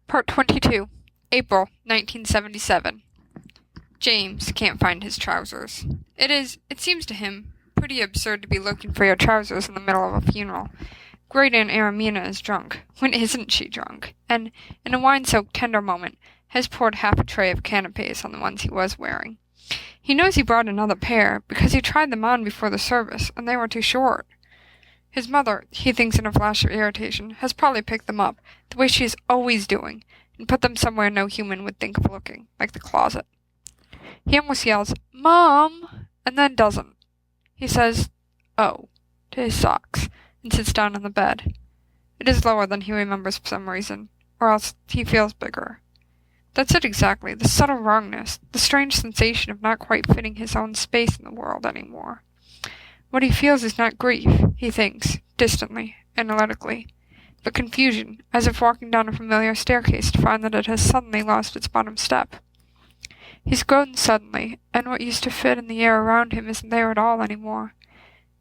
Part 22, April 1977. James can't find his trousers. It seems to him, pretty absurd to be looking for your trousers in the middle of a funeral. Great Aunt Aramina is drunk. When isn't she drunk? And, in a wine-soaked tender moment, has poured half a tray of canapes on the ones he was wearing. He knows he brought another pair, because he tried them on before the service, and they were too short. His mother, he thinks in a flash of irritation, has probably picked them up, the way she is always doing, and put them somewhere no human would think of looking, like the closet. He almost yells, "Mom!" and then doesn't. He says, "Oh," to his socks, and sits down on the bed. It is lower than he remembers for some reason, or else he feels bigger. That's it exactly, the subtle wrongness, the strange sensation of not quite fitting his own space in the world any more. What he feels is not grief, he thinks, distantly, analytically, but confusion, as if walking down a familiar staircase to find that it has suddenly lost its bottom step. He's grown suddenly, and what used to fit in the air around him isn't there at all any more.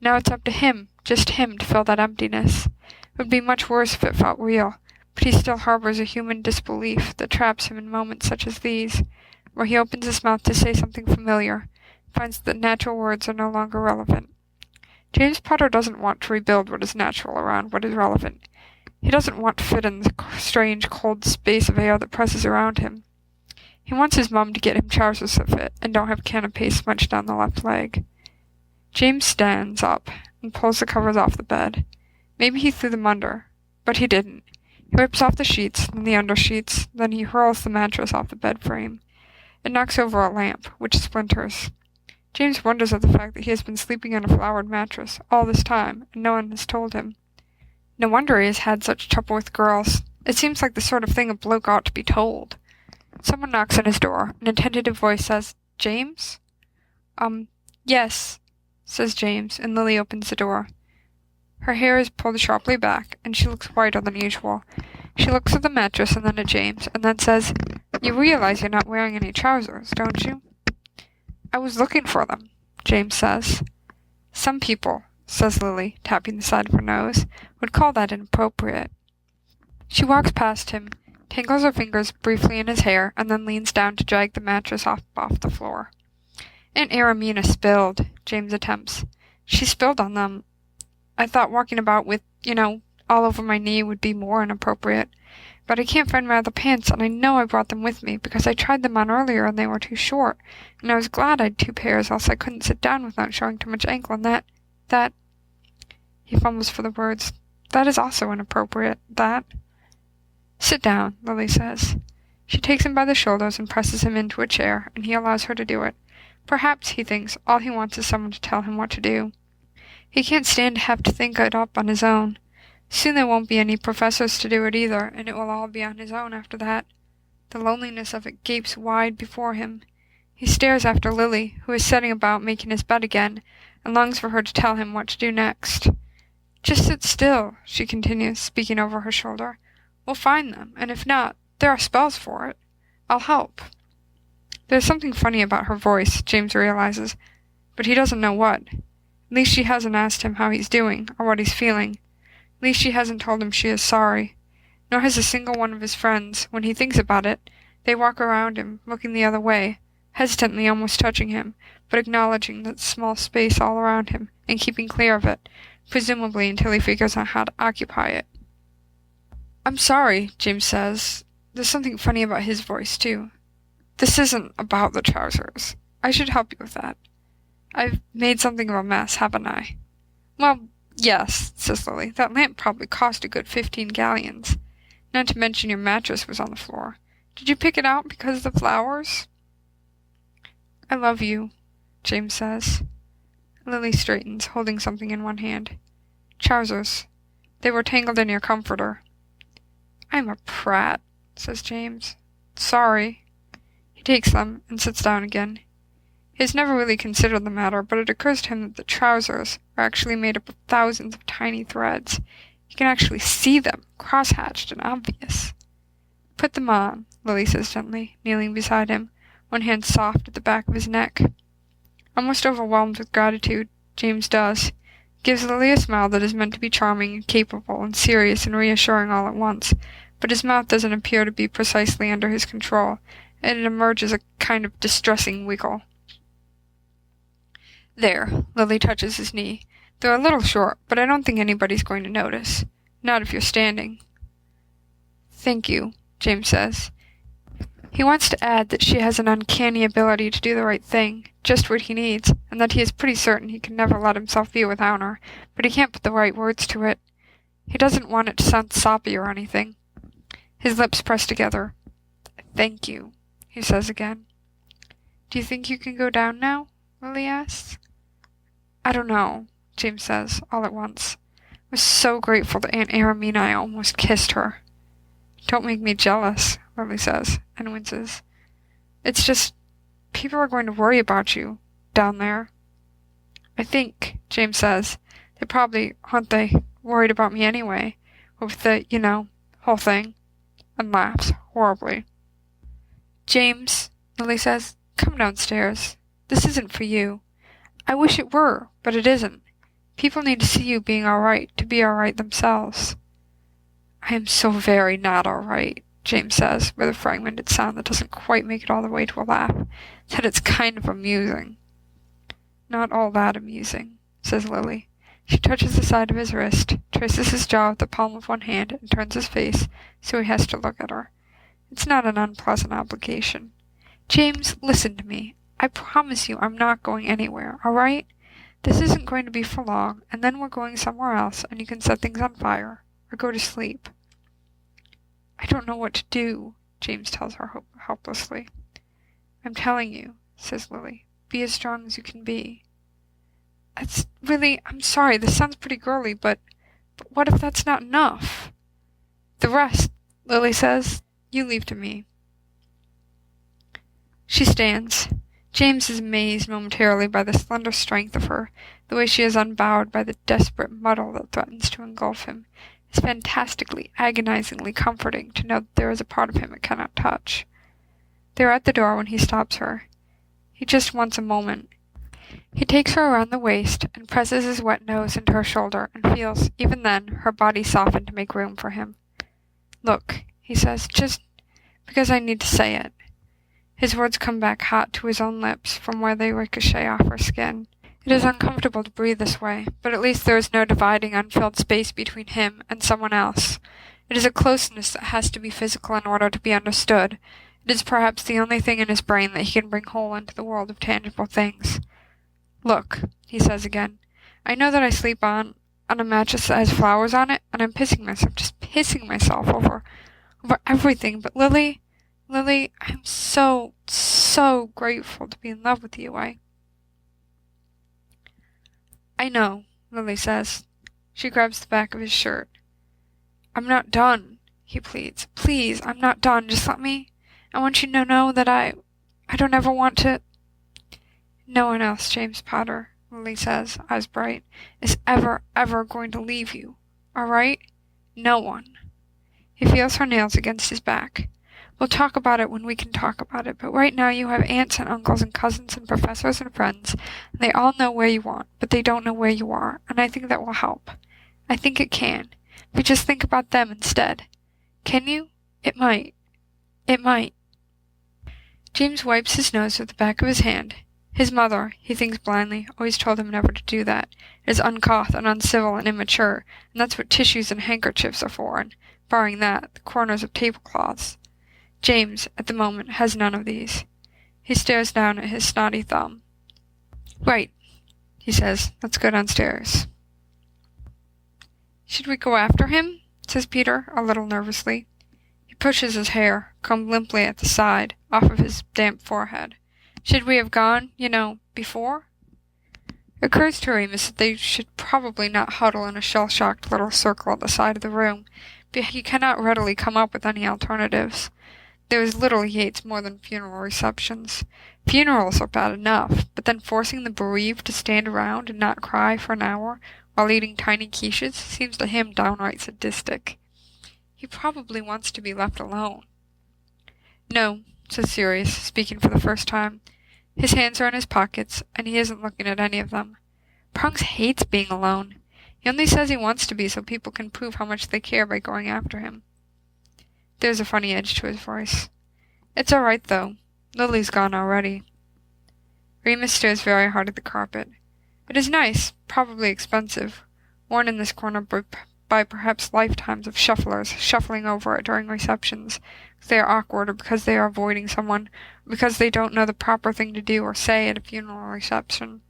Now it's up to him, just him, to fill that emptiness. It would be much worse if it felt real, but he still harbors a human disbelief that traps him in moments such as these, where he opens his mouth to say something familiar, finds that natural words are no longer relevant. James Potter doesn't want to rebuild what is natural around what is relevant. He doesn't want to fit in the strange, cold space of air that presses around him. He wants his mum to get him trousers that fit and don't have canapes smudged down the left leg. James stands up and pulls the covers off the bed. Maybe he threw them under, but he didn't. He wipes off the sheets, then the undersheets, then he hurls the mattress off the bed frame. It knocks over a lamp, which splinters. James wonders at the fact that he has been sleeping on a flowered mattress all this time, and no one has told him. No wonder he has had such trouble with girls. It seems like the sort of thing a bloke ought to be told. Someone knocks on his door. An tentative voice says, "James?" Yes," says James, and Lily opens the door. Her hair is pulled sharply back, and she looks whiter than usual. She looks at the mattress and then at James, and then says, "You realize you're not wearing any trousers, don't you?" "I was looking for them," James says. "Some people," says Lily, tapping the side of her nose, "would call that inappropriate." She walks past him, tangles her fingers briefly in his hair, and then leans down to drag the mattress off the floor. "Aunt Aramina spilled," James attempts. "She spilled on them. I thought walking about with, all over my knee would be more inappropriate. But I can't find my other pants, and I know I brought them with me, because I tried them on earlier and they were too short, and I was glad I'd two pairs, else I couldn't sit down without showing too much ankle, and that... He fumbles for the words. "That is also inappropriate. That..." "Sit down," Lily says. She takes him by the shoulders and presses him into a chair, and he allows her to do it. Perhaps, he thinks, all he wants is someone to tell him what to do. He can't stand to have to think it up on his own. Soon there won't be any professors to do it either, and it will all be on his own after that. The loneliness of it gapes wide before him. He stares after Lily, who is setting about making his bed again, and longs for her to tell him what to do next. "Just sit still," she continues, speaking over her shoulder. "We'll find them, and if not, there are spells for it. I'll help." There's something funny about her voice, James realizes, but he doesn't know what. At least she hasn't asked him how he's doing, or what he's feeling. At least she hasn't told him she is sorry. Nor has a single one of his friends. When he thinks about it, they walk around him, looking the other way, hesitantly almost touching him, but acknowledging that small space all around him, and keeping clear of it, presumably until he figures out how to occupy it. "I'm sorry," James says. There's something funny about his voice, too. "This isn't about the trousers. I should help you with that. I've made something of a mess, haven't I?" "Well, yes," says Lily. "That lamp probably cost a good 15 galleons. Not to mention your mattress was on the floor. Did you pick it out because of the flowers?" "I love you," James says. Lily straightens, holding something in one hand. "Trousers. They were tangled in your comforter." "I'm a prat," says James. "Sorry." He takes them and sits down again. He has never really considered the matter, but it occurs to him that the trousers are actually made up of thousands of tiny threads. He can actually see them, cross-hatched and obvious. "Put them on," Lily says gently, kneeling beside him, one hand soft at the back of his neck. Almost overwhelmed with gratitude, James does. Gives Lily a smile that is meant to be charming and capable and serious and reassuring all at once, but his mouth doesn't appear to be precisely under his control, and it emerges a kind of distressing wiggle. There, Lily touches his knee. They're a little short, but I don't think anybody's going to notice. Not if you're standing. Thank you, James says. He wants to add that she has an uncanny ability to do the right thing, just what he needs, and that he is pretty certain he can never let himself be without her, but he can't put the right words to it. He doesn't want it to sound soppy or anything. His lips press together. Thank you, he says again. Do you think you can go down now? Lily asks. I don't know, James says, all at once. I was so grateful to Aunt Aramina I almost kissed her. Don't make me jealous, Lily says, and winces. It's just, people are going to worry about you, down there. I think, James says, they probably, aren't they, worried about me anyway, with the, whole thing, and laughs horribly. James, Lily says, come downstairs. This isn't for you. I wish it were, but it isn't. People need to see you being all right, to be all right themselves. I am so very not all right, James says, with a fragmented sound that doesn't quite make it all the way to a laugh, that it's kind of amusing. Not all that amusing, says Lily. She touches the side of his wrist, traces his jaw with the palm of one hand, and turns his face, so he has to look at her. It's not an unpleasant obligation. James, listen to me. I promise you I'm not going anywhere, all right? This isn't going to be for long, and then we're going somewhere else, and you can set things on fire, or go to sleep. I don't know what to do, James tells her helplessly. I'm telling you, says Lily. Be as strong as you can be. That's really, I'm sorry, this sounds pretty girly, but what if that's not enough? The rest, Lily says, you leave to me. She stands. James is amazed momentarily by the slender strength of her, the way she is unbowed by the desperate muddle that threatens to engulf him. It's fantastically, agonizingly comforting to know that there is a part of him it cannot touch. They are at the door when he stops her. He just wants a moment. He takes her around the waist and presses his wet nose into her shoulder and feels, even then, her body soften to make room for him. Look, he says, just because I need to say it. His words come back hot to his own lips from where they ricochet off her skin. It is uncomfortable to breathe this way, but at least there is no dividing unfilled space between him and someone else. It is a closeness that has to be physical in order to be understood. It is perhaps the only thing in his brain that he can bring whole into the world of tangible things. Look, he says again, I know that I sleep on a mattress that has flowers on it, and I'm just pissing myself over everything, but Lily, I'm so, so grateful to be in love with you. I know, Lily says. She grabs the back of his shirt. I'm not done, he pleads. Please, I'm not done. Just let me. I want you to know that I don't ever want to. No one else, James Potter, Lily says, eyes bright, is ever going to leave you. All right? No one. He feels her nails against his back. We'll talk about it when we can talk about it, but right now you have aunts and uncles and cousins and professors and friends, and they all know where you are, but they don't know where you are, and I think that will help. I think it can. If you just think about them instead. Can you? It might. It might. James wipes his nose with the back of his hand. His mother, he thinks blindly, always told him never to do that. It is uncouth and uncivil and immature, and that's what tissues and handkerchiefs are for, and, barring that, the corners of tablecloths. James, at the moment, has none of these. He stares down at his snotty thumb. Right, he says. Let's go downstairs. Should we go after him? Says Peter, a little nervously. He pushes his hair, combed limply at the side, off of his damp forehead. Should we have gone, before? It occurs to Remus that they should probably not huddle in a shell-shocked little circle at the side of the room, but he cannot readily come up with any alternatives. There is little he hates more than funeral receptions. Funerals are bad enough, but then forcing the bereaved to stand around and not cry for an hour while eating tiny quiches seems to him downright sadistic. He probably wants to be left alone. No, says Sirius, speaking for the first time. His hands are in his pockets, and he isn't looking at any of them. Prunks hates being alone. He only says he wants to be so people can prove how much they care by going after him. There's a funny edge to his voice. It's all right, though. Lily's gone already. Remus stares very hard at the carpet. It is nice, probably expensive, worn in this corner by perhaps lifetimes of shufflers shuffling over it during receptions, because they are awkward, or because they are avoiding someone, or because they don't know the proper thing to do or say at a funeral reception.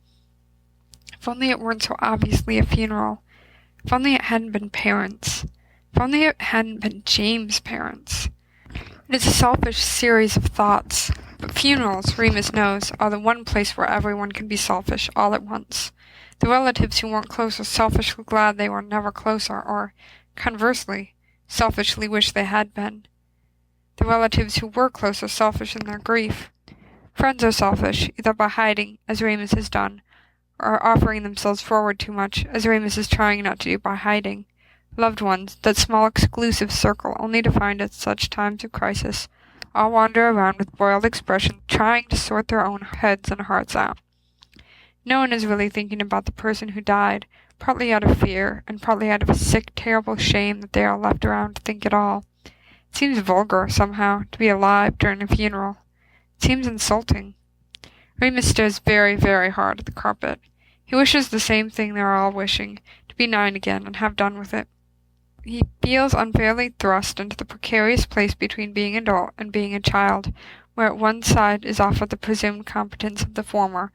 If only it weren't so obviously a funeral. If only it hadn't been parents. If only it hadn't been James' parents. It is a selfish series of thoughts, but funerals, Remus knows, are the one place where everyone can be selfish all at once. The relatives who weren't close are selfishly glad they were never closer, or, conversely, selfishly wish they had been. The relatives who were close are selfish in their grief. Friends are selfish, either by hiding, as Remus has done, or offering themselves forward too much, as Remus is trying not to do by hiding. Loved ones, that small exclusive circle only defined at such times of crisis, all wander around with boiled expressions, trying to sort their own heads and hearts out. No one is really thinking about the person who died, partly out of fear, and partly out of a sick, terrible shame that they are left around to think at all. It seems vulgar, somehow, to be alive during a funeral. It seems insulting. Remus stares very, very hard at the carpet. He wishes the same thing they are all wishing, to be 9 again and have done with it. He feels unfairly thrust into the precarious place between being an adult and being a child, where at one side is offered the presumed competence of the former,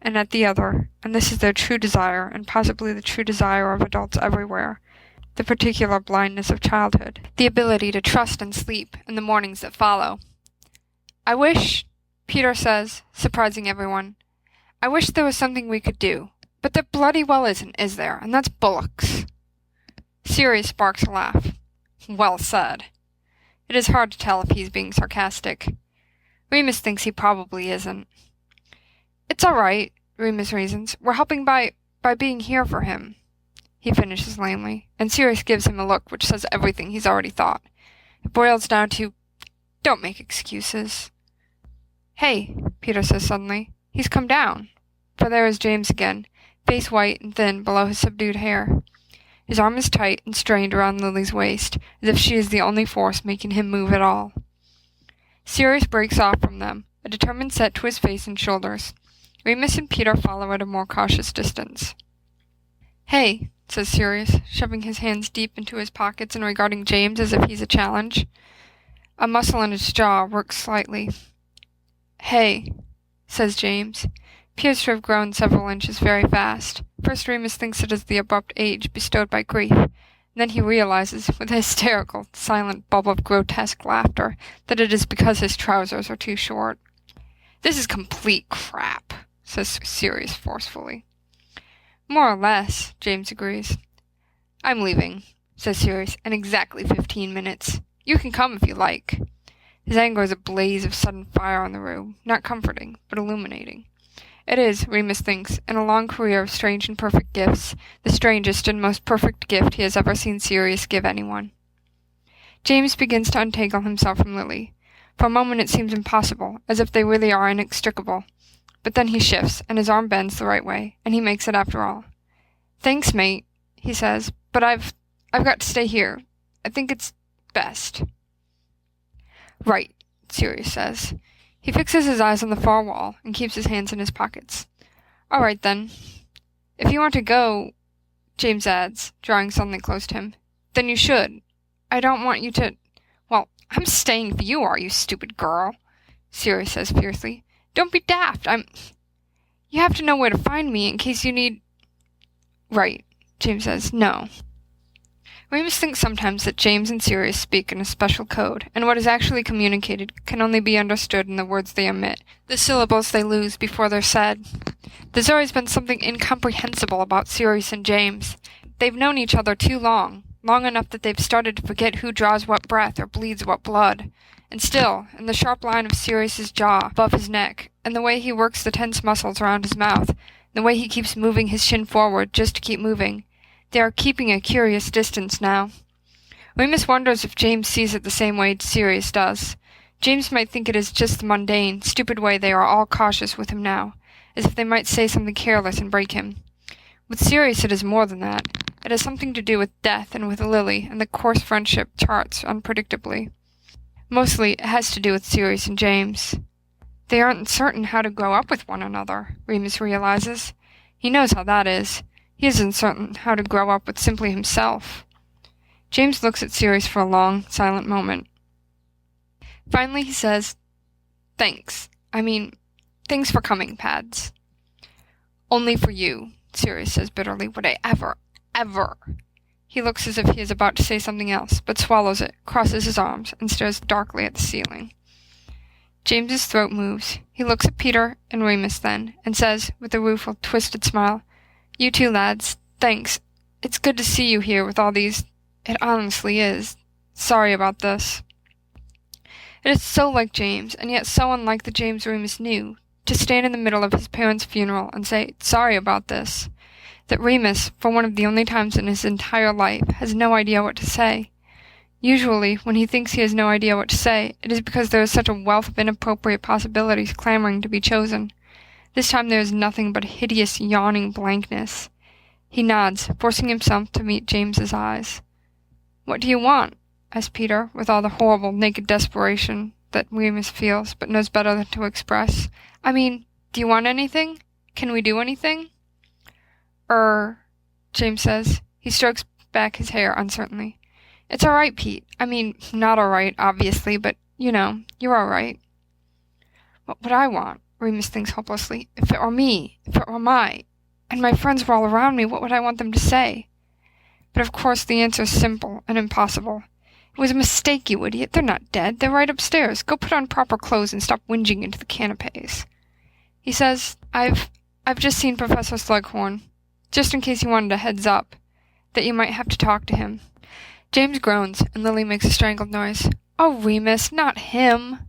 and at the other, and this is their true desire, and possibly the true desire of adults everywhere, the particular blindness of childhood, the ability to trust and sleep in the mornings that follow. "I wish," Peter says, surprising everyone, "I wish there was something we could do. But there bloody well isn't, is there? And that's bullocks." Sirius sparks a laugh. Well said. It is hard to tell if he's being sarcastic. Remus thinks he probably isn't. "It's all right," Remus reasons. "We're helping by being here for him," he finishes lamely, and Sirius gives him a look which says everything he's already thought. It boils down to, "Don't make excuses." "Hey," Peter says suddenly, "he's come down." For there is James again, face white and thin below his subdued hair. His arm is tight and strained around Lily's waist, as if she is the only force making him move at all. Sirius breaks off from them, a determined set to his face and shoulders. Remus and Peter follow at a more cautious distance. "Hey," says Sirius, shoving his hands deep into his pockets and regarding James as if he's a challenge. A muscle in his jaw works slightly. "Hey," says James. Appears to have grown several inches very fast. First Remus thinks it is the abrupt age bestowed by grief, and then he realizes, with a hysterical, silent bubble of grotesque laughter, that it is because his trousers are too short. "This is complete crap," says Sirius forcefully. "More or less," James agrees. "I'm leaving," says Sirius, "in exactly 15 minutes. You can come if you like." His anger is a blaze of sudden fire on the room, not comforting, but illuminating. It is, Remus thinks, in a long career of strange and perfect gifts, the strangest and most perfect gift he has ever seen Sirius give anyone. James begins to untangle himself from Lily. For a moment it seems impossible, as if they really are inextricable. But then he shifts, and his arm bends the right way, and he makes it after all. "Thanks, mate," he says, "but I've got to stay here. I think it's best." "Right," Sirius says. He fixes his eyes on the far wall and keeps his hands in his pockets. "All right, then. If you want to go," James adds, drawing suddenly close to him, "then you should. I don't want you to—" "Well, I'm staying for you, are you, stupid girl?" Sirius says fiercely. "Don't be daft. You have to know where to find me in case you need—" "Right," James says. "No." Remus thinks sometimes that James and Sirius speak in a special code, and what is actually communicated can only be understood in the words they omit, the syllables they lose before they're said. There's always been something incomprehensible about Sirius and James. They've known each other too long enough that they've started to forget who draws what breath or bleeds what blood. And still, in the sharp line of Sirius's jaw above his neck, and the way he works the tense muscles around his mouth, and the way he keeps moving his chin forward just to keep moving, they are keeping a curious distance now. Remus wonders if James sees it the same way Sirius does. James might think it is just the mundane, stupid way they are all cautious with him now, as if they might say something careless and break him. With Sirius it is more than that. It has something to do with death and with Lily, and the course friendship charts unpredictably. Mostly it has to do with Sirius and James. They aren't certain how to grow up with one another, Remus realizes. He knows how that is. He isn't certain how to grow up with simply himself. James looks at Sirius for a long, silent moment. Finally he says, "Thanks. Thanks for coming, Pads." "Only for you," Sirius says bitterly, "would I ever. He looks as if he is about to say something else, but swallows it, crosses his arms, and stares darkly at the ceiling. James's throat moves. He looks at Peter and Remus then, and says, with a rueful, twisted smile, "You too, lads. Thanks. It's good to see you here with all these. It honestly is. Sorry about this." It is so like James, and yet so unlike the James Remus knew, to stand in the middle of his parents' funeral and say, "Sorry about this," that Remus, for one of the only times in his entire life, has no idea what to say. Usually, when he thinks he has no idea what to say, it is because there is such a wealth of inappropriate possibilities clamoring to be chosen. This time there is nothing but a hideous, yawning blankness. He nods, forcing himself to meet James's eyes. "What do you want?" asks Peter, with all the horrible, naked desperation that Remus feels, but knows better than to express. Do you want anything? Can we do anything?" James says. He strokes back his hair uncertainly. "It's all right, Pete. Not all right, obviously, but, you're all right." "What would I want?" Remus thinks hopelessly. "If it were me, and my friends were all around me, what would I want them to say?" But of course the answer is simple and impossible. "It was a mistake, you idiot. They're not dead. They're right upstairs. Go put on proper clothes and stop whinging into the canapes." He says, I've just seen Professor Slughorn, just in case you wanted a heads up, that you might have to talk to him." James groans, and Lily makes a strangled noise. "Oh, Remus, not him."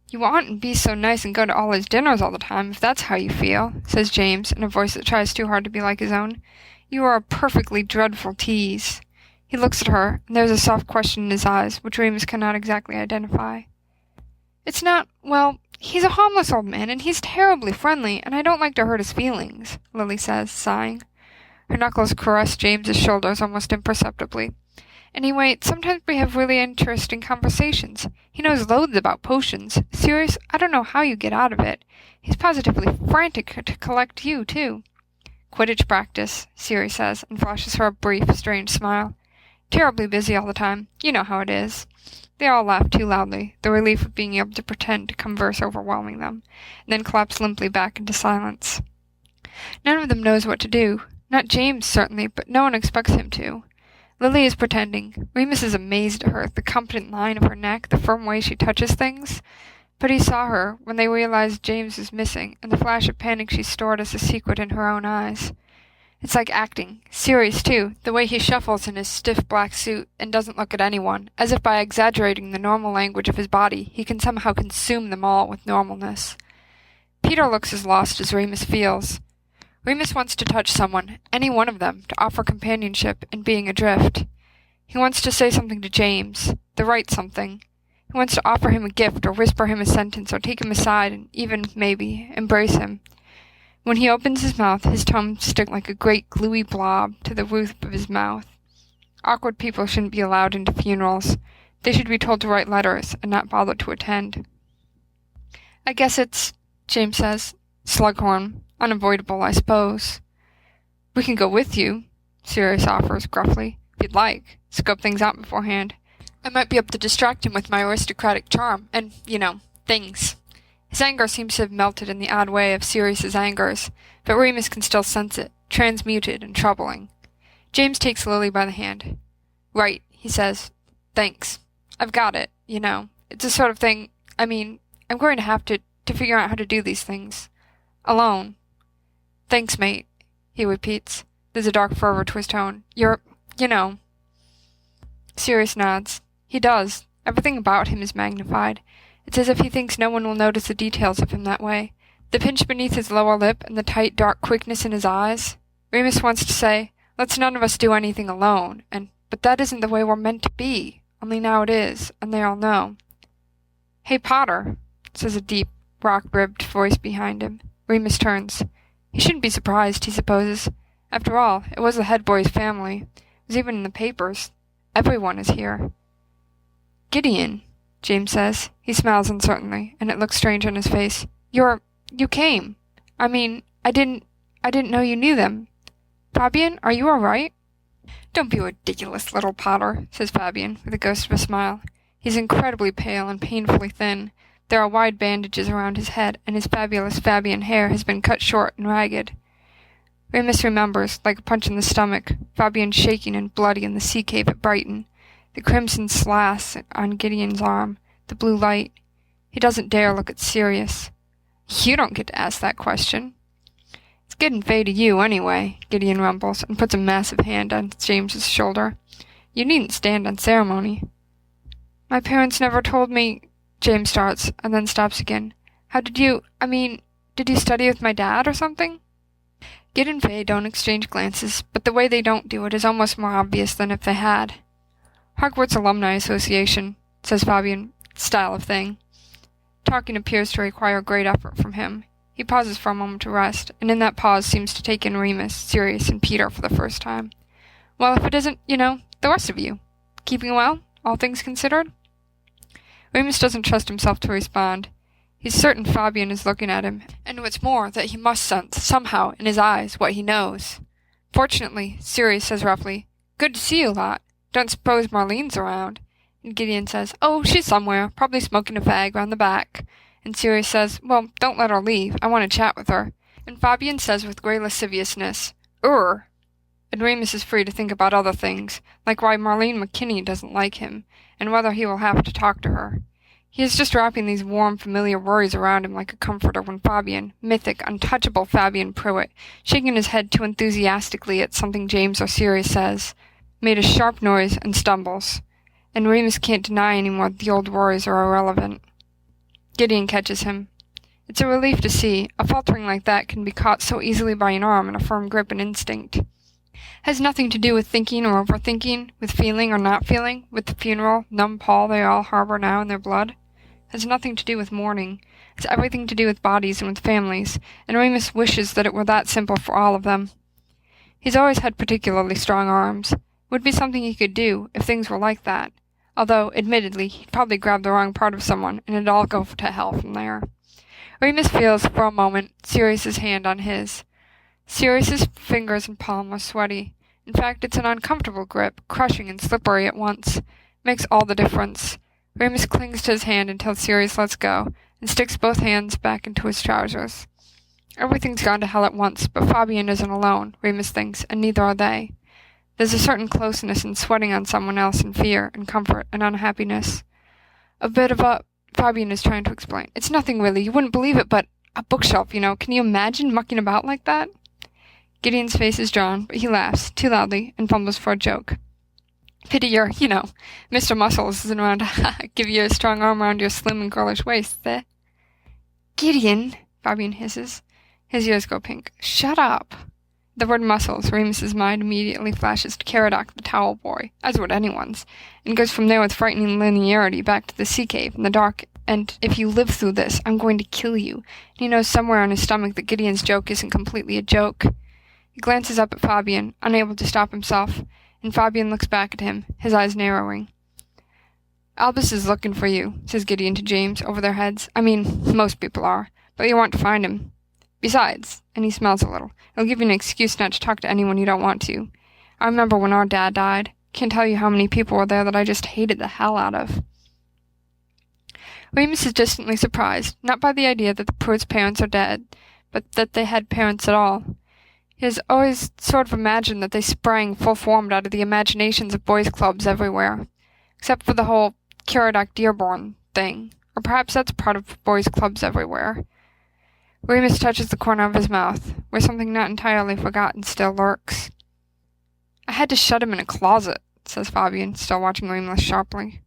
"You oughtn't be so nice and go to all his dinners all the time, if that's how you feel," says James, in a voice that tries too hard to be like his own. "You are a perfectly dreadful tease." He looks at her, and there is a soft question in his eyes, which Remus cannot exactly identify. "It's not, he's a harmless old man, and he's terribly friendly, and I don't like to hurt his feelings," Lily says, sighing. Her knuckles caress James's shoulders almost imperceptibly. "Anyway, sometimes we have really interesting conversations. He knows loads about potions. Sirius, I don't know how you get out of it. He's positively frantic to collect you, too." "Quidditch practice," Sirius says, and flashes her a brief, strange smile. "Terribly busy all the time. You know how it is." They all laugh too loudly, the relief of being able to pretend to converse overwhelming them, and then collapse limply back into silence. None of them knows what to do. Not James, certainly, but no one expects him to. Lily is pretending. Remus is amazed at her, the competent line of her neck, the firm way she touches things. But he saw her when they realized James was missing, and the flash of panic she stored as a secret in her own eyes. It's like acting. Sirius, too, the way he shuffles in his stiff black suit and doesn't look at anyone, as if by exaggerating the normal language of his body, he can somehow consume them all with normalness. Peter looks as lost as Remus feels. Remus wants to touch someone, any one of them, to offer companionship in being adrift. He wants to say something to James, the right something. He wants to offer him a gift or whisper him a sentence or take him aside and even, maybe, embrace him. When he opens his mouth, his tongue sticks like a great gluey blob to the roof of his mouth. Awkward people shouldn't be allowed into funerals. They should be told to write letters and not bother to attend. "I guess it's," James says, "Slughorn. Unavoidable, I suppose." "We can go with you," Sirius offers gruffly, "if you'd like. Scope things out beforehand. I might be able to distract him with my aristocratic charm, and, things." His anger seems to have melted in the odd way of Sirius's angers, but Remus can still sense it, transmuted and troubling. James takes Lily by the hand. "Right," he says. "Thanks. I've got it, It's the sort of thing, I'm going to have to figure out how to do these things. Alone." "Thanks, mate," he repeats. There's a dark fervor to his tone. "You're. Sirius nods. He does. Everything about him is magnified. It's as if he thinks no one will notice the details of him that way. The pinch beneath his lower lip and the tight, dark quickness in his eyes. Remus wants to say, "Let's none of us do anything alone," but that isn't the way we're meant to be. Only now it is, and they all know. "Hey, Potter," says a deep, rock-ribbed voice behind him. Remus turns. He shouldn't be surprised, he supposes. After all, it was the head boy's family. It was even in the papers. Everyone is here. "Gideon," James says. He smiles uncertainly, and it looks strange on his face. You came. I mean, I didn't know you knew them. Fabian, are you all right? Don't be ridiculous, little Potter, says Fabian, with a ghost of a smile. He's incredibly pale and painfully thin. There are wide bandages around his head, and his fabulous Fabian hair has been cut short and ragged. Remus remembers, like a punch in the stomach, Fabian shaking and bloody in the sea cave at Brighton, the crimson slash on Gideon's arm, the blue light. He doesn't dare look at Sirius. You don't get to ask that question. It's getting Faye to you, anyway, Gideon rumbles, and puts a massive hand on James's shoulder. You needn't stand on ceremony. My parents never told me, James starts, and then stops again. Did you study with my dad or something? Gid and Faye don't exchange glances, but the way they don't do it is almost more obvious than if they had. Hogwarts Alumni Association, says Fabian, style of thing. Talking appears to require great effort from him. He pauses for a moment to rest, and in that pause seems to take in Remus, Sirius, and Peter for the first time. Well, if it isn't, the rest of you. Keeping well, all things considered? Remus doesn't trust himself to respond. He's certain Fabian is looking at him, and what's more, that he must sense, somehow, in his eyes, what he knows. Fortunately, Sirius says roughly, Good to see you lot. Don't suppose Marlene's around. And Gideon says, Oh, she's somewhere, probably smoking a fag round the back. And Sirius says, Well, don't let her leave. I want to chat with her. And Fabian says with grey lasciviousness, And Remus is free to think about other things, like why Marlene McKinney doesn't like him, and whether he will have to talk to her. He is just wrapping these warm, familiar worries around him like a comforter when Fabian, mythic, untouchable Fabian Pruitt, shaking his head too enthusiastically at something James or Sirius says, made a sharp noise and stumbles. And Remus can't deny anymore that the old worries are irrelevant. Gideon catches him. It's a relief to see. A faltering like that can be caught so easily by an arm and a firm grip and instinct. Has nothing to do with thinking or overthinking, with feeling or not feeling, with the funeral, numb pall they all harbor now in their blood. Has nothing to do with mourning. It's everything to do with bodies and with families, and Remus wishes that it were that simple for all of them. He's always had particularly strong arms. It would be something he could do, if things were like that. Although, admittedly, he'd probably grab the wrong part of someone, and it'd all go to hell from there. Remus feels, for a moment, Sirius's hand on his. Sirius's fingers and palm are sweaty. In fact, it's an uncomfortable grip, crushing and slippery at once. Makes all the difference. Remus clings to his hand until Sirius lets go, and sticks both hands back into his trousers. Everything's gone to hell at once, but Fabian isn't alone, Remus thinks, and neither are they. There's a certain closeness in sweating on someone else in fear and comfort and unhappiness. A bit of a... Fabian is trying to explain. It's nothing really, you wouldn't believe it, but a bookshelf, Can you imagine mucking about like that? Gideon's face is drawn, but he laughs, too loudly, and fumbles for a joke. Pity you're, Mr. Muscles isn't around to give you a strong arm around your slim and girlish waist, eh? Gideon, Fabian hisses. His ears go pink. Shut up. The word muscles, Remus's mind immediately flashes to Caradoc the towel boy, as would anyone's, and goes from there with frightening linearity back to the sea cave in the dark, and if you live through this, I'm going to kill you. And he knows somewhere on his stomach that Gideon's joke isn't completely a joke. He glances up at Fabian, unable to stop himself, and Fabian looks back at him, his eyes narrowing. Albus is looking for you, says Gideon to James, over their heads. Most people are, but you want to find him. Besides, and he smells a little, it'll give you an excuse not to talk to anyone you don't want to. I remember when our dad died. Can't tell you how many people were there that I just hated the hell out of. Remus is distantly surprised, not by the idea that the Pruitt's parents are dead, but that they had parents at all. He has always sort of imagined that they sprang full-formed out of the imaginations of boys' clubs everywhere, except for the whole Caradoc Dearborn thing, or perhaps that's part of boys' clubs everywhere. Remus touches the corner of his mouth, where something not entirely forgotten still lurks. I had to shut him in a closet, says Fabian, still watching Remus sharply.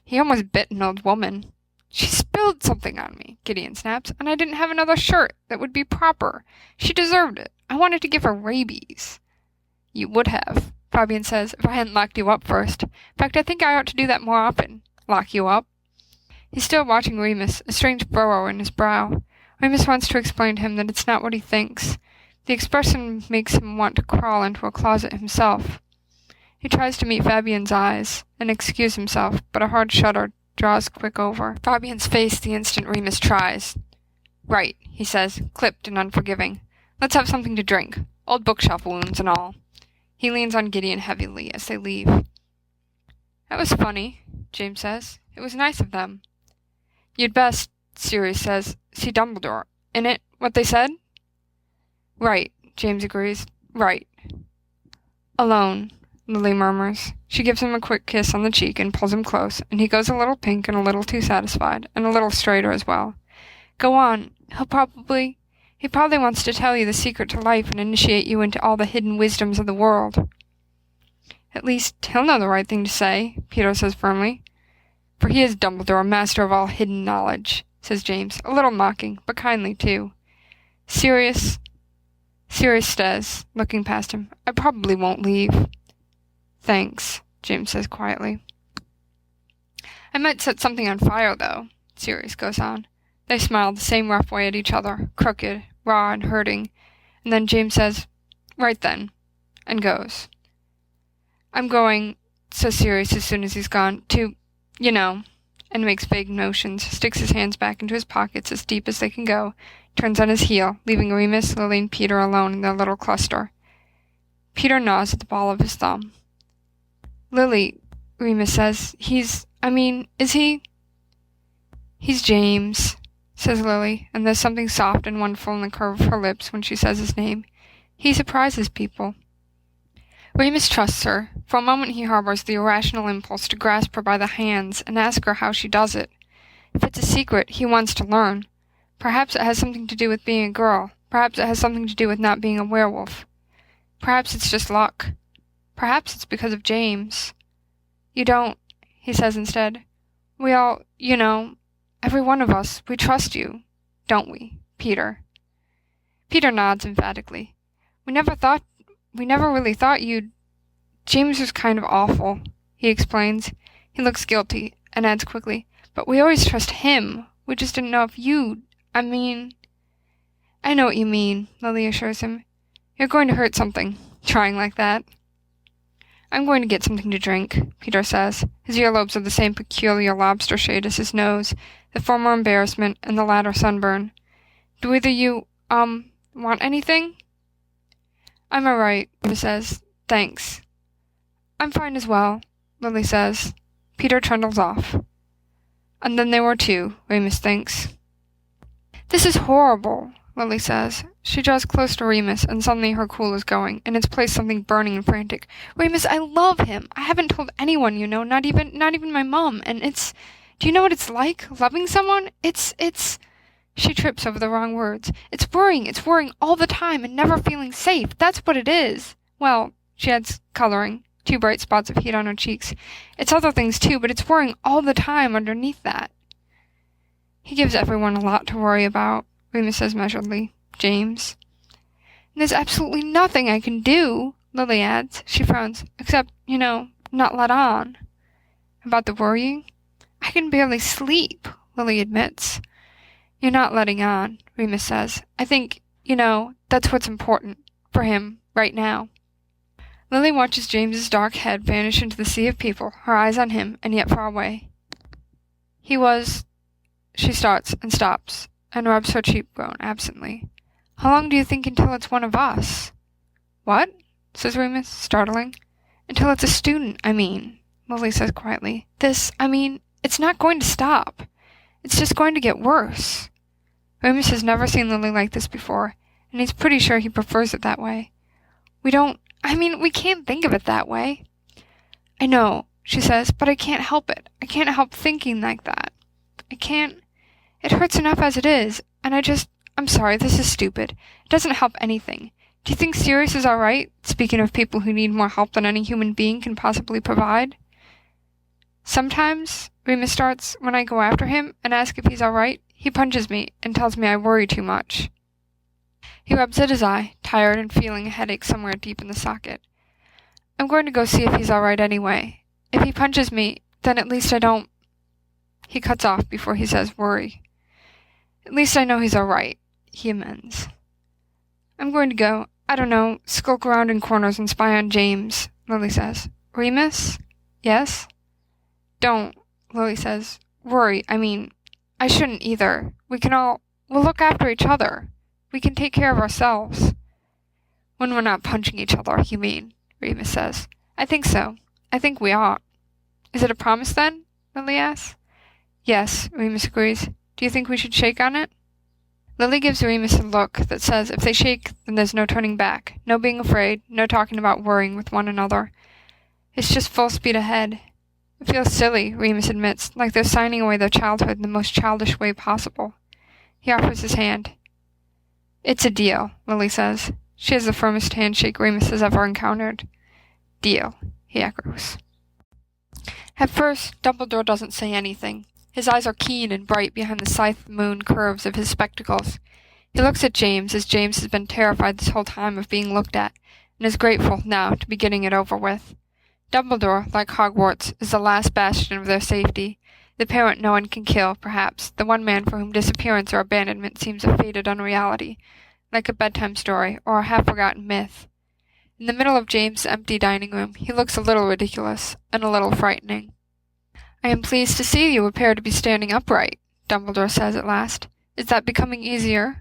He almost bit an old woman. She spilled something on me, Gideon snaps, and I didn't have another shirt that would be proper. She deserved it. I wanted to give her rabies. You would have, Fabian says, if I hadn't locked you up first. In fact, I think I ought to do that more often. Lock you up. He's still watching Remus, a strange furrow in his brow. Remus wants to explain to him that it's not what he thinks. The expression makes him want to crawl into a closet himself. He tries to meet Fabian's eyes and excuse himself, but a hard shudder draws quick over Fabian's face the instant Remus tries. Right, he says, clipped and unforgiving. Let's have something to drink. Old bookshelf wounds and all. He leans on Gideon heavily as they leave. That was funny, James says. It was nice of them. You'd best, Sirius says, see Dumbledore. Innit, what they said? Right, James agrees. Right. Alone, Lily murmurs. She gives him a quick kiss on the cheek and pulls him close, and he goes a little pink and a little too satisfied, and a little straighter as well. Go on. He probably wants to tell you the secret to life and initiate you into all the hidden wisdoms of the world. At least he'll know the right thing to say, Peter says firmly. For he is Dumbledore, master of all hidden knowledge, says James, a little mocking, but kindly too. Sirius says, looking past him, I probably won't leave. Thanks, James says quietly. I might set something on fire, though, Sirius goes on. They smile the same rough way at each other, crooked, raw, and hurting, and then James says, Right then, and goes. I'm going, says Sirius as soon as he's gone, to, and makes vague notions, sticks his hands back into his pockets as deep as they can go, turns on his heel, leaving Remus, Lily, and Peter alone in their little cluster. Peter gnaws at the ball of his thumb. Lily, Remus says, is he? He's James, says Lily, and there's something soft and wonderful in the curve of her lips when she says his name. He surprises people. Remus trusts her. For a moment he harbors the irrational impulse to grasp her by the hands and ask her how she does it. If it's a secret, he wants to learn. Perhaps it has something to do with being a girl. Perhaps it has something to do with not being a werewolf. Perhaps it's just luck. Perhaps it's because of James. You don't, he says instead. We all, every one of us, we trust you, don't we, Peter? Peter nods emphatically. We never really thought you'd... James was kind of awful, he explains. He looks guilty, and adds quickly, but we always trust him. We just didn't know if you'd... I know what you mean, Lily assures him. You're going to hurt something, trying like that. I'm going to get something to drink, Peter says. His earlobes are the same peculiar lobster shade as his nose, the former embarrassment and the latter sunburn. Do either you, want anything? I'm all right, Peter says. Thanks. I'm fine as well, Lily says. Peter trundles off. And then there were two, Remus thinks. This is horrible, Lily says. She draws close to Remus, and suddenly her cool is going. In its place something burning and frantic. Remus, I love him. I haven't told anyone, not even my mom. And it's... Do you know what it's like, loving someone? It's... She trips over the wrong words. It's worrying all the time and never feeling safe. That's what it is. Well, she adds, coloring, 2 bright spots of heat on her cheeks. It's other things too, but it's worrying all the time underneath that. He gives everyone a lot to worry about, Remus says measuredly. James. And there's absolutely nothing I can do, Lily adds. She frowns. Except, not let on. About the worrying? I can barely sleep, Lily admits. You're not letting on, Remus says. I think, that's what's important for him right now. Lily watches James's dark head vanish into the sea of people, her eyes on him, and yet far away. He was... She starts and stops, and rubs her cheekbone absently. How long do you think until it's one of us? What? Says Remus, startling. Until it's a student, Lily says quietly. It's not going to stop. It's just going to get worse. Remus has never seen Lily like this before, and he's pretty sure he prefers it that way. We can't think of it that way. I know, she says, but I can't help it. I can't help thinking like that. I can't... It hurts enough as it is, and I'm sorry, this is stupid. It doesn't help anything. Do you think Sirius is all right, speaking of people who need more help than any human being can possibly provide? Sometimes, Remus starts, when I go after him and ask if he's all right, he punches me and tells me I worry too much. He rubs at his eye, tired and feeling a headache somewhere deep in the socket. I'm going to go see if he's all right anyway. If he punches me, then at least I don't... He cuts off before he says worry. At least I know he's all right, he amends. I'm going to go, skulk around in corners and spy on James, Lily says. Remus? Yes? Don't, Lily says. Worry, I shouldn't either. We'll look after each other. We can take care of ourselves. When we're not punching each other, you mean, Remus says. I think so. I think we ought. Is it a promise, then? Lily asks. Yes, Remus agrees. Do you think we should shake on it? Lily gives Remus a look that says if they shake, then there's no turning back, no being afraid, no talking about worrying with one another. It's just full speed ahead. It feels silly, Remus admits, like they're signing away their childhood in the most childish way possible. He offers his hand. It's a deal, Lily says. She has the firmest handshake Remus has ever encountered. Deal, he echoes. At first, Dumbledore doesn't say anything. His eyes are keen and bright behind the scythe moon curves of his spectacles. He looks at James, as James has been terrified this whole time of being looked at, and is grateful now to be getting it over with. Dumbledore, like Hogwarts, is the last bastion of their safety, the parent no one can kill, perhaps, the one man for whom disappearance or abandonment seems a fated unreality, like a bedtime story or a half-forgotten myth. In the middle of James' empty dining room, he looks a little ridiculous, and a little frightening. I am pleased to see you appear to be standing upright, Dumbledore says at last. Is that becoming easier?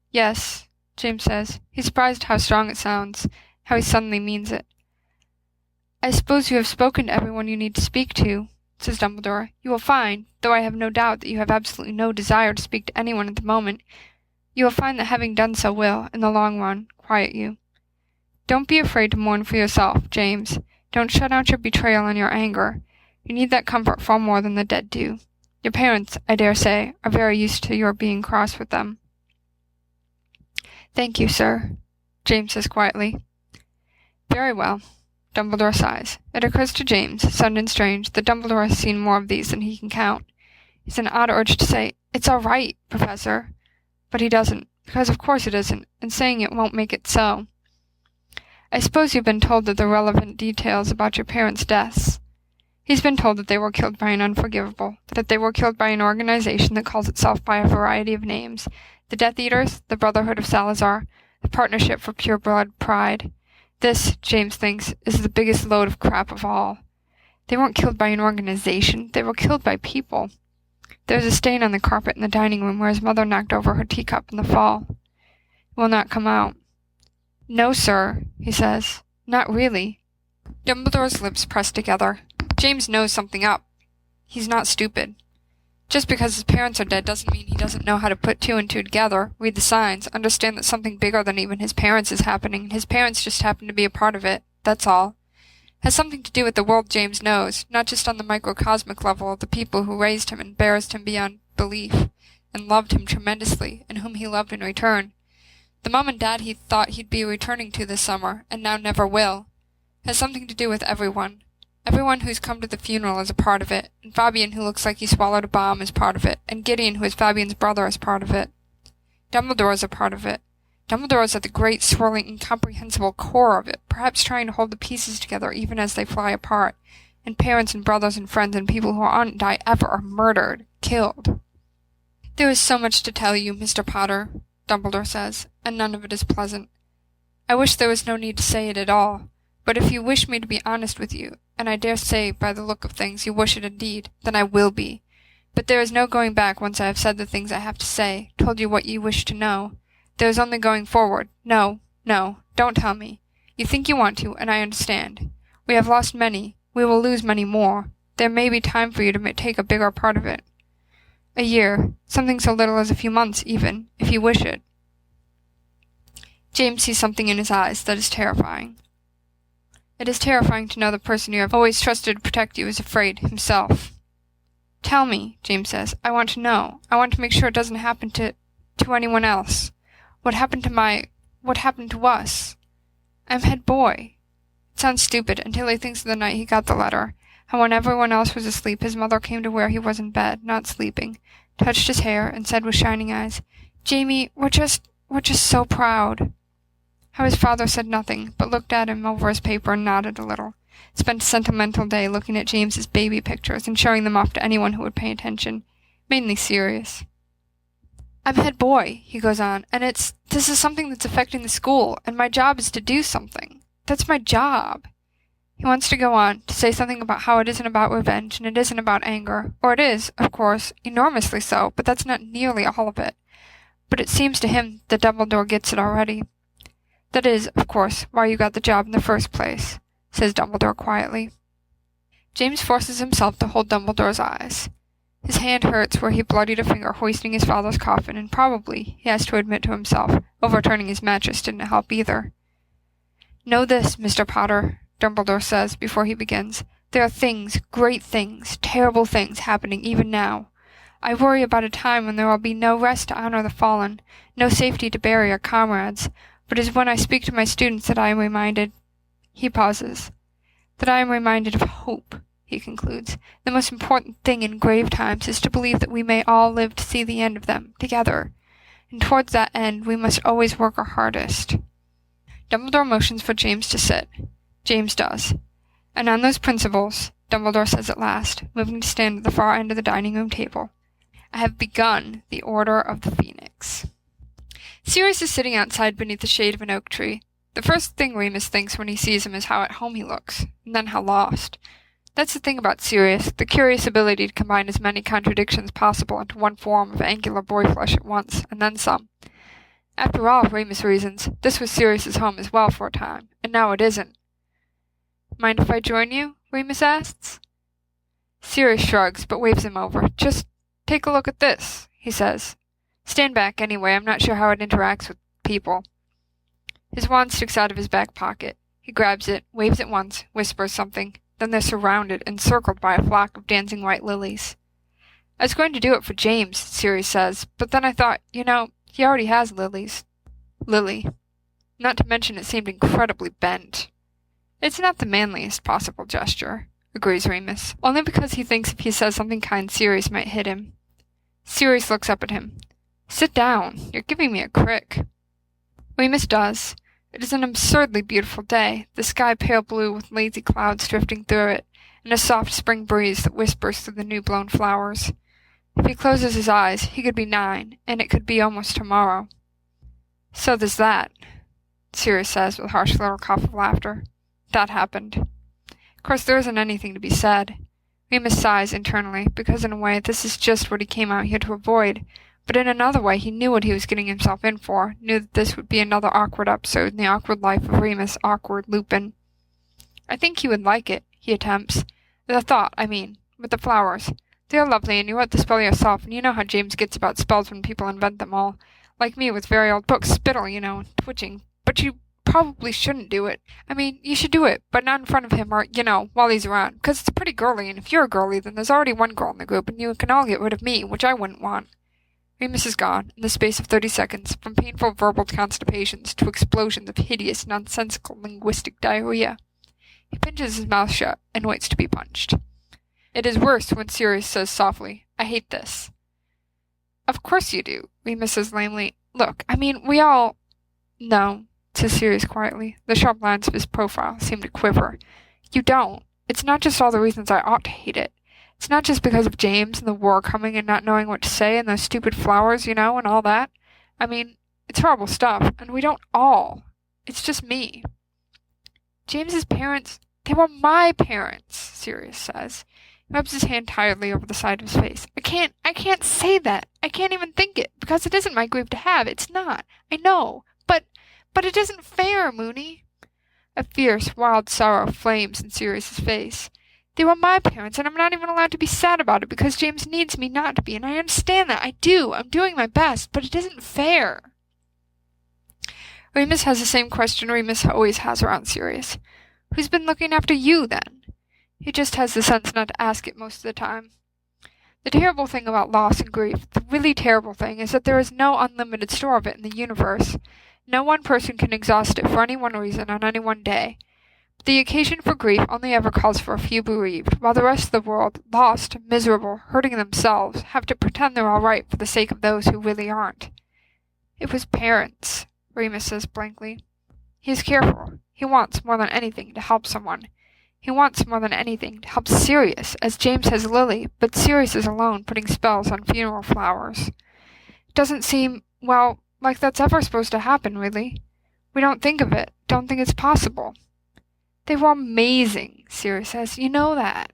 Yes, James says. He's surprised how strong it sounds, how he suddenly means it. I suppose you have spoken to everyone you need to speak to, says Dumbledore. You will find, though I have no doubt that you have absolutely no desire to speak to anyone at the moment, you will find that having done so will, in the long run, quiet you. Don't be afraid to mourn for yourself, James. Don't shut out your betrayal and your anger. You need that comfort far more than the dead do. Your parents, I dare say, are very used to your being cross with them. Thank you, sir, James says quietly. Very well. Dumbledore sighs. It occurs to James, sudden and strange, that Dumbledore has seen more of these than he can count. He's an odd urge to say, It's all right, Professor. But he doesn't, because of course it isn't, and saying it won't make it so. I suppose you've been told the relevant details about your parents' deaths. He's been told that they were killed by an unforgivable, that they were killed by an organization that calls itself by a variety of names, the Death Eaters, the Brotherhood of Salazar, the Partnership for Pureblood Pride. This, James thinks, is the biggest load of crap of all. They weren't killed by an organization, they were killed by people. There's a stain on the carpet in the dining room where his mother knocked over her teacup in the fall. It will not come out. No, sir, he says. Not really. Dumbledore's lips press together. James knows something up. He's not stupid. Just because his parents are dead doesn't mean he doesn't know how to put two and two together, read the signs, understand that something bigger than even his parents is happening, and his parents just happen to be a part of it. That's all. Has something to do with the world James knows, not just on the microcosmic level of the people who raised him and embarrassed him beyond belief, and loved him tremendously, and whom he loved in return. The mom and dad he thought he'd be returning to this summer, and now never will. Has something to do with everyone. Everyone who's come to the funeral is a part of it, and Fabian who looks like he swallowed a bomb is part of it, and Gideon who is Fabian's brother is part of it. Dumbledore is a part of it. Dumbledore is at the great, swirling, incomprehensible core of it, perhaps trying to hold the pieces together even as they fly apart, and parents and brothers and friends and people who aren't die ever are murdered, killed. There is so much to tell you, Mr. Potter, Dumbledore says, and none of it is pleasant. I wish there was no need to say it at all, but if you wish me to be honest with you, and I dare say by the look of things you wish it indeed, then I will be. But there is no going back once I have said the things I have to say, told you what you wish to know. There is only going forward. No, don't tell me. You think you want to, and I understand. We have lost many. We will lose many more. There may be time for you to take a bigger part of it. A year, something so little as a few months even, if you wish it. James sees something in his eyes that is terrifying. It is terrifying to know the person you have always trusted to protect you is afraid himself. Tell me, James says. I want to know. I want to make sure it doesn't happen to anyone else. What happened to us? I'm head boy. It sounds stupid until he thinks of the night he got the letter, how when everyone else was asleep his mother came to where he was in bed, not sleeping, touched his hair, and said with shining eyes, Jamie, we're just so proud. How his father said nothing, but looked at him over his paper and nodded a little. Spent a sentimental day looking at James's baby pictures and showing them off to anyone who would pay attention. Mainly serious. I'm head boy, he goes on, and this is something that's affecting the school, and my job is to do something. That's my job. He wants to go on, to say something about how it isn't about revenge and it isn't about anger, or it is, of course, enormously so, but that's not nearly all of it. But it seems to him that Dumbledore gets it already. That is, of course, why you got the job in the first place, says Dumbledore quietly. James forces himself to hold Dumbledore's eyes. His hand hurts where he bloodied a finger hoisting his father's coffin, and probably, he has to admit to himself, overturning his mattress didn't help either. Know this, Mr. Potter, Dumbledore says before he begins. There are things, great things, terrible things happening even now. I worry about a time when there will be no rest to honor the fallen, no safety to bury our comrades, but it is when I speak to my students that I am reminded— He pauses. That I am reminded of hope, he concludes. The most important thing in grave times is to believe that we may all live to see the end of them, together. And towards that end we must always work our hardest. Dumbledore motions for James to sit. James does. And on those principles, Dumbledore says at last, moving to stand at the far end of the dining room table, I have begun the Order of the Phoenix. Sirius is sitting outside beneath the shade of an oak tree. The first thing Remus thinks when he sees him is how at home he looks, and then how lost. That's the thing about Sirius, the curious ability to combine as many contradictions possible into one form of angular boy flesh at once, and then some. After all, Remus reasons, this was Sirius's home as well for a time, and now it isn't. Mind if I join you? Remus asks. Sirius shrugs, but waves him over. Just take a look at this, he says. Stand back anyway, I'm not sure how it interacts with people. His wand sticks out of his back pocket. He grabs it, waves it once, whispers something. Then they're surrounded, encircled by a flock of dancing white lilies. I was going to do it for James, Sirius says, but then I thought, he already has lilies. Lily. Not to mention it seemed incredibly bent. It's not the manliest possible gesture, agrees Remus, only because he thinks if he says something kind, Sirius might hit him. Sirius looks up at him. Sit down. You're giving me a crick. Remus does. It is an absurdly beautiful day, the sky pale blue with lazy clouds drifting through it, and a soft spring breeze that whispers through the new-blown flowers. If he closes his eyes, he could be 9, and it could be almost tomorrow. So there's that, Sirius says with a harsh little cough of laughter. That happened. Of course, there isn't anything to be said. Remus sighs internally, because in a way this is just what he came out here to avoid, but in another way he knew what he was getting himself in for, knew that this would be another awkward episode in the awkward life of Remus Awkward Lupin. I think he would like it, he attempts. The thought, with the flowers. They are lovely, and you wrote the spell yourself, and you know how James gets about spells when people invent them all. Like me with very old books, spittle, and twitching. But you probably shouldn't do it. You should do it, but not in front of him or, while he's around, because it's pretty girly, and if you're a girly, then there's already one girl in the group, and you can all get rid of me, which I wouldn't want. Remus is gone, in the space of 30 seconds, from painful verbal constipations to explosions of hideous, nonsensical linguistic diarrhea. He pinches his mouth shut and waits to be punched. It is worse when Sirius says softly, I hate this. Of course you do, Remus says lamely. Look, we all— No, says Sirius quietly. The sharp lines of his profile seem to quiver. You don't. It's not just all the reasons I ought to hate it. It's not just because of James and the war coming and not knowing what to say and those stupid flowers, and all that. It's horrible stuff, and we don't all. It's just me. James's parents, they were my parents, Sirius says. He rubs his hand tiredly over the side of his face. I can't say that. I can't even think it, because it isn't my grief to have. It's not. I know. But it isn't fair, Moony. A fierce, wild sorrow flames in Sirius's face. They were my parents, and I'm not even allowed to be sad about it because James needs me not to be, and I understand that. I do. I'm doing my best, but it isn't fair. Remus has the same question Remus always has around Sirius. Who's been looking after you, then? He just has the sense not to ask it most of the time. The terrible thing about loss and grief, the really terrible thing, is that there is no unlimited store of it in the universe. No one person can exhaust it for any one reason on any one day. The occasion for grief only ever calls for a few bereaved, while the rest of the world, lost, miserable, hurting themselves, have to pretend they're all right for the sake of those who really aren't. It was parents, Remus says blankly. He is careful. He wants, more than anything, to help someone. He wants, more than anything, to help Sirius, as James has Lily, but Sirius is alone putting spells on funeral flowers. It doesn't seem, like that's ever supposed to happen, really. We don't think of it, don't think it's possible. They were amazing, Sirius says. You know that.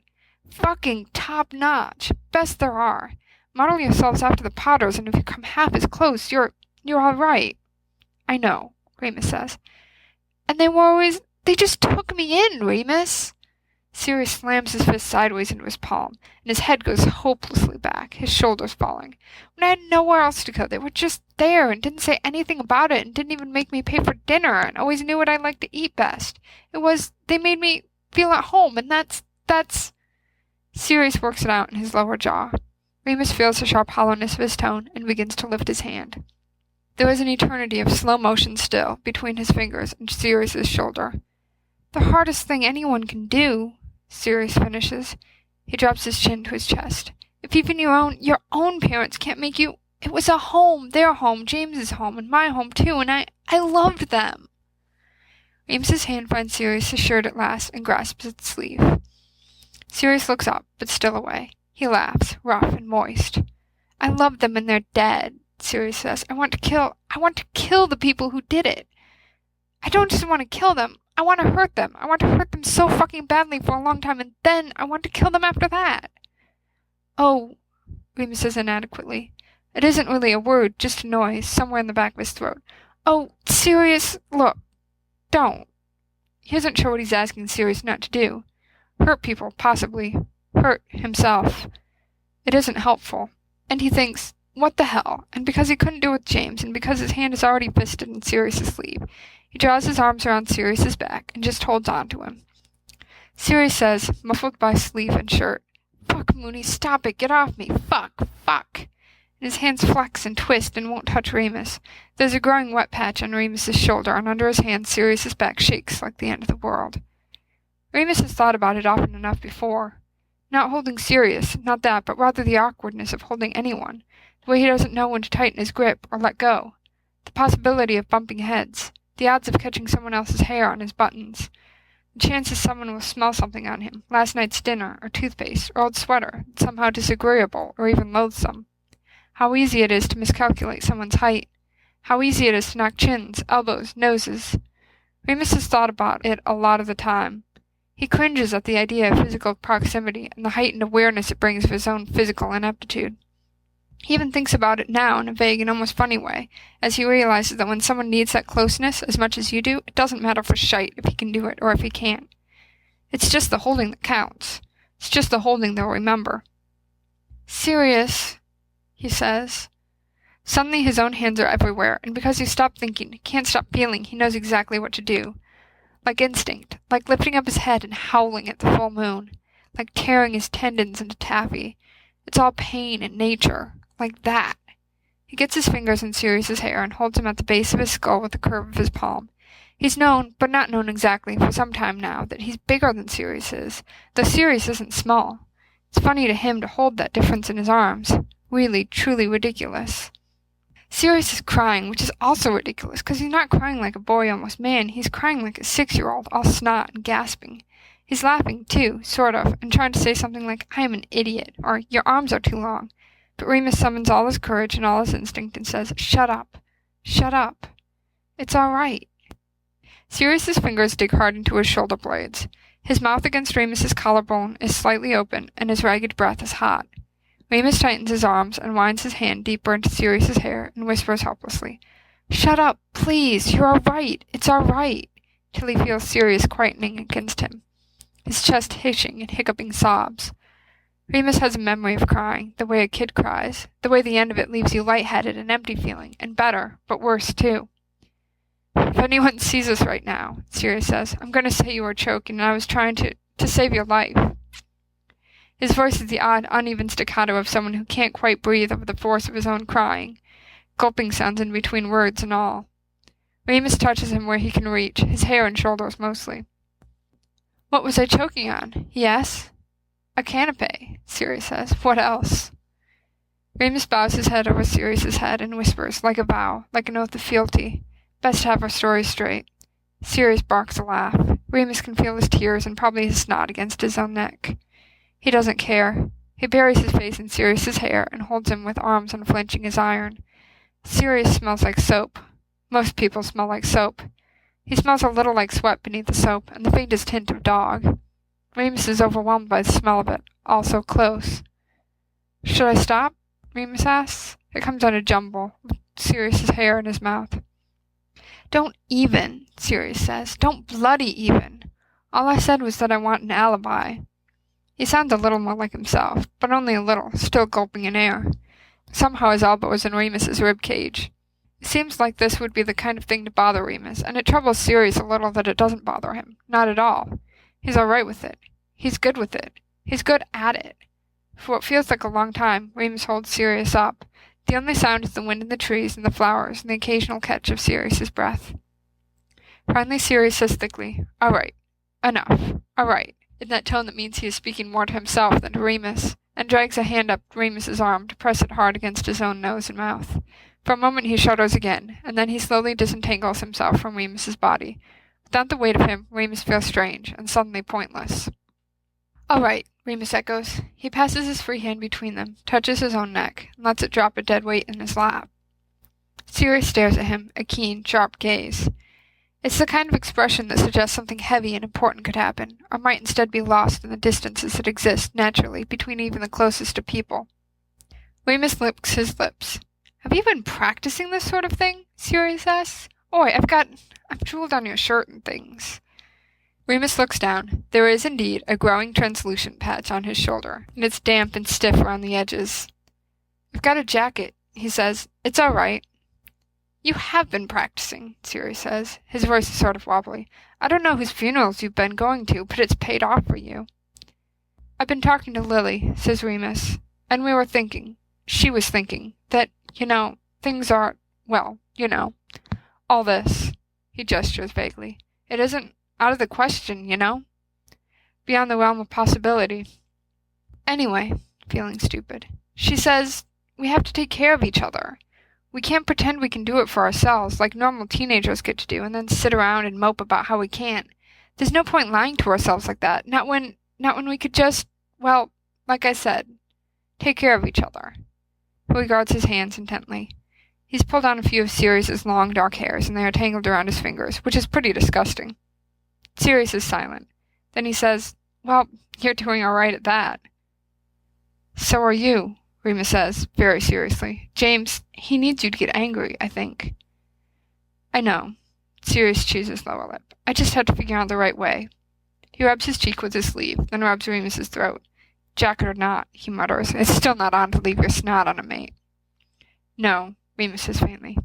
Fucking top-notch. Best there are. Model yourselves after the Potters, and if you come half as close, you're all right. I know, Remus says. And they just took me in, Remus. Sirius slams his fist sideways into his palm, and his head goes hopelessly back, his shoulders falling. When I had nowhere else to go, they were just there and didn't say anything about it and didn't even make me pay for dinner and always knew what I liked to eat best. They made me feel at home, and that's... Sirius works it out in his lower jaw. Remus feels the sharp hollowness of his tone and begins to lift his hand. There was an eternity of slow motion still between his fingers and Sirius's shoulder. The hardest thing anyone can do, Sirius finishes. He drops his chin to his chest. If even your own parents can't make you... It was a home, their home, James's home, and my home too, and I loved them. Remus's hand finds Sirius's shirt at last and grasps its sleeve. Sirius looks up, but still away. He laughs, rough and moist. I love them and they're dead, Sirius says. I want to kill the people who did it. I don't just want to kill them. I want to hurt them. I want to hurt them so fucking badly for a long time, and then I want to kill them after that. Oh, Remus says inadequately. It isn't really a word, just a noise, somewhere in the back of his throat. Oh, Sirius, look. Don't. He isn't sure what he's asking Sirius not to do. Hurt people, possibly. Hurt himself. It isn't helpful. And he thinks, what the hell? And because he couldn't do it with James, and because his hand is already fisted in Sirius's sleeve, he draws his arms around Sirius's back and just holds on to him. Sirius says, muffled by sleeve and shirt, Fuck, Mooney, stop it, get off me, fuck. And his hands flex and twist and won't touch Remus. There's a growing wet patch on Remus's shoulder, and under his hand Sirius's back shakes like the end of the world. Remus has thought about it often enough before. Not holding Sirius, not that, but rather the awkwardness of holding anyone, the way he doesn't know when to tighten his grip or let go, the possibility of bumping heads, the odds of catching someone else's hair on his buttons, the chances someone will smell something on him, last night's dinner, or toothpaste, or old sweater, somehow disagreeable, or even loathsome. How easy it is to miscalculate someone's height. How easy it is to knock chins, elbows, noses. Remus has thought about it a lot of the time. He cringes at the idea of physical proximity and the heightened awareness it brings of his own physical ineptitude. He even thinks about it now in a vague and almost funny way, as he realizes that when someone needs that closeness as much as you do, it doesn't matter for shite if he can do it or if he can't. It's just the holding that counts. It's just the holding they'll remember. Sirius, he says. Suddenly his own hands are everywhere, and because he's stopped thinking, can't stop feeling, he knows exactly what to do. Like instinct, like lifting up his head and howling at the full moon, like tearing his tendons into taffy. It's all pain and nature, like that. He gets his fingers in Sirius's hair and holds him at the base of his skull with the curve of his palm. He's known, but not known exactly, for some time now, that he's bigger than Sirius is, though Sirius isn't small. It's funny to him to hold that difference in his arms. Really, truly ridiculous. Sirius is crying, which is also ridiculous, because he's not crying like a boy almost man, he's crying like a 6-year-old, all snot and gasping. He's laughing, too, sort of, and trying to say something like, I am an idiot, or your arms are too long. But Remus summons all his courage and all his instinct and says, Shut up. Shut up. It's all right. Sirius's fingers dig hard into his shoulder blades. His mouth against Remus's collarbone is slightly open, and his ragged breath is hot. Remus tightens his arms and winds his hand deeper into Sirius's hair and whispers helplessly, Shut up, please, you're all right, it's all right, till he feels Sirius quietening against him, his chest hissing and hiccuping sobs. Remus has a memory of crying, the way a kid cries, the way the end of it leaves you lightheaded and empty feeling, and better, but worse too. If anyone sees us right now, Sirius says, I'm going to say you were choking and I was trying to save your life. His voice is the odd, uneven staccato of someone who can't quite breathe over the force of his own crying, gulping sounds in between words and all. Remus touches him where he can reach, his hair and shoulders mostly. What was I choking on? He asks. A canapé, Sirius says. What else? Remus bows his head over Sirius's head and whispers, like a vow, like an oath of fealty. Best have our story straight. Sirius barks a laugh. Remus can feel his tears and probably his snot against his own neck. He doesn't care. He buries his face in Sirius's hair and holds him with arms unflinching as iron. Sirius smells like soap. Most people smell like soap. He smells a little like sweat beneath the soap, and the faintest hint of dog. Remus is overwhelmed by the smell of it, all so close. "Should I stop?" Remus asks. It comes out a jumble, with Sirius's hair in his mouth. "Don't even," Sirius says. "Don't bloody even. All I said was that I want an alibi." He sounds a little more like himself, but only a little, still gulping in air. Somehow his elbow is in Remus's rib cage. It seems like this would be the kind of thing to bother Remus, and it troubles Sirius a little that it doesn't bother him. Not at all. He's all right with it. He's good with it. He's good at it. For what feels like a long time, Remus holds Sirius up. The only sound is the wind in the trees and the flowers and the occasional catch of Sirius's breath. Finally Sirius says thickly, "All right. Enough. All right," in that tone that means he is speaking more to himself than to Remus, and drags a hand up Remus's arm to press it hard against his own nose and mouth. For a moment he shudders again, and then he slowly disentangles himself from Remus's body. Without the weight of him, Remus feels strange, and suddenly pointless. "All right," Remus echoes. He passes his free hand between them, touches his own neck, and lets it drop a dead weight in his lap. Sirius stares at him, a keen, sharp gaze. It's the kind of expression that suggests something heavy and important could happen, or might instead be lost in the distances that exist, naturally, between even the closest of people. Remus licks his lips. "Have you been practicing this sort of thing?" Sirius asks. "Oi, I've drooled on your shirt and things." Remus looks down. There is, indeed, a growing translucent patch on his shoulder, and it's damp and stiff around the edges. "I've got a jacket," he says. "It's all right." "You have been practicing," Sirius says. His voice is sort of wobbly. "I don't know whose funerals you've been going to, but it's paid off for you." "I've been talking to Lily," says Remus, "and we were thinking, she was thinking, that, things are, well, all this." He gestures vaguely. "It isn't out of the question, beyond the realm of possibility. Anyway," feeling stupid, "she says we have to take care of each other. We can't pretend we can do it for ourselves, like normal teenagers get to do, and then sit around and mope about how we can't. There's no point lying to ourselves like that, not when we could just, well, like I said, take care of each other." He regards his hands intently. He's pulled on a few of Sirius's long, dark hairs, and they are tangled around his fingers, which is pretty disgusting. Sirius is silent. Then he says, "Well, you're doing all right at that." "So are you," Remus says, very seriously. "James, he needs you to get angry, I think." "I know." Sirius chews his lower lip. "I just have to figure out the right way." He rubs his cheek with his sleeve, then rubs Remus's throat. "Jacket or not," he mutters, "it's still not on to leave your snot on a mate." "No," Remus says faintly.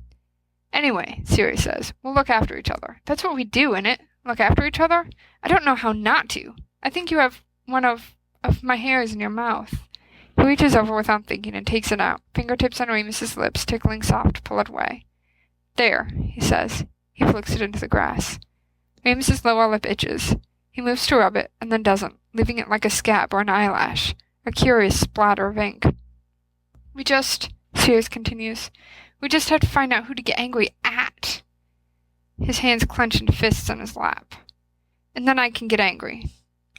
"Anyway," Sirius says, "we'll look after each other. That's what we do, innit? Look after each other? I don't know how not to. I think you have one of my hairs in your mouth." He reaches over without thinking and takes it out, fingertips on Remus's lips, tickling soft to pull it away. "There," he says. He flicks it into the grass. Remus's lower lip itches. He moves to rub it, and then doesn't, leaving it like a scab or an eyelash, a curious splatter of ink. Sirius continues, "we just have to find out who to get angry at." His hands clench into fists on his lap. "And then I can get angry.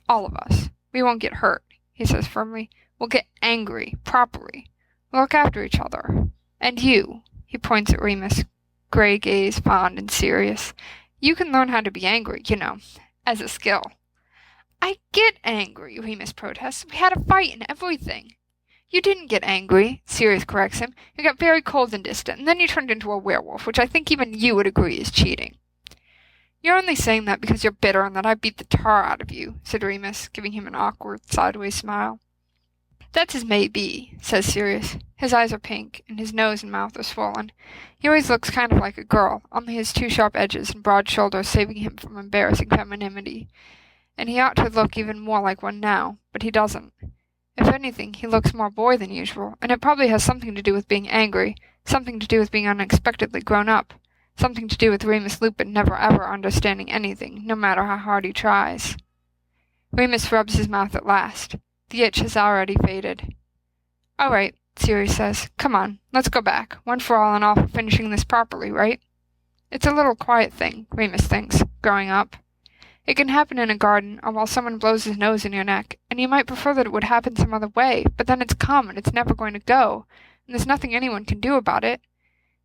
All of us. We won't get hurt," he says firmly. "We'll get angry, properly. We'll look after each other. And you," he points at Remus, gray gaze, fond and serious, "you can learn how to be angry, as a skill." "I get angry," Remus protests. "We had a fight and everything." "You didn't get angry," Sirius corrects him. "You got very cold and distant, and then you turned into a werewolf, which I think even you would agree is cheating." "You're only saying that because you're bitter and that I beat the tar out of you," said Remus, giving him an awkward, sideways smile. "That's as may be," says Sirius. His eyes are pink, and his nose and mouth are swollen. He always looks kind of like a girl, only his two sharp edges and broad shoulders saving him from embarrassing femininity. And he ought to look even more like one now, but he doesn't. If anything, he looks more boy than usual, and it probably has something to do with being angry, something to do with being unexpectedly grown up, something to do with Remus Lupin never ever understanding anything, no matter how hard he tries. Remus rubs his mouth at last. The itch has already faded. "All right," Sirius says. "Come on, let's go back, one for all and all for finishing this properly, right?" It's a little quiet thing, Remus thinks, growing up. It can happen in a garden, or while someone blows his nose in your neck, and you might prefer that it would happen some other way, but then it's come and it's never going to go, and there's nothing anyone can do about it.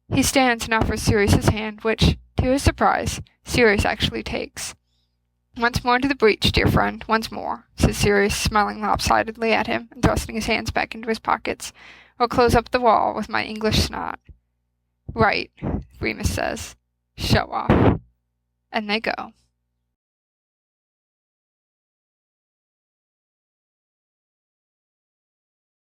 He stands and offers Sirius his hand, which, To his surprise, Sirius actually takes. "Once more into the breach, dear friend, once more," says Sirius, smiling lopsidedly at him and thrusting his hands back into his pockets. "Or close up the wall with my English snot." "Right," Remus says. "Show off." And they go.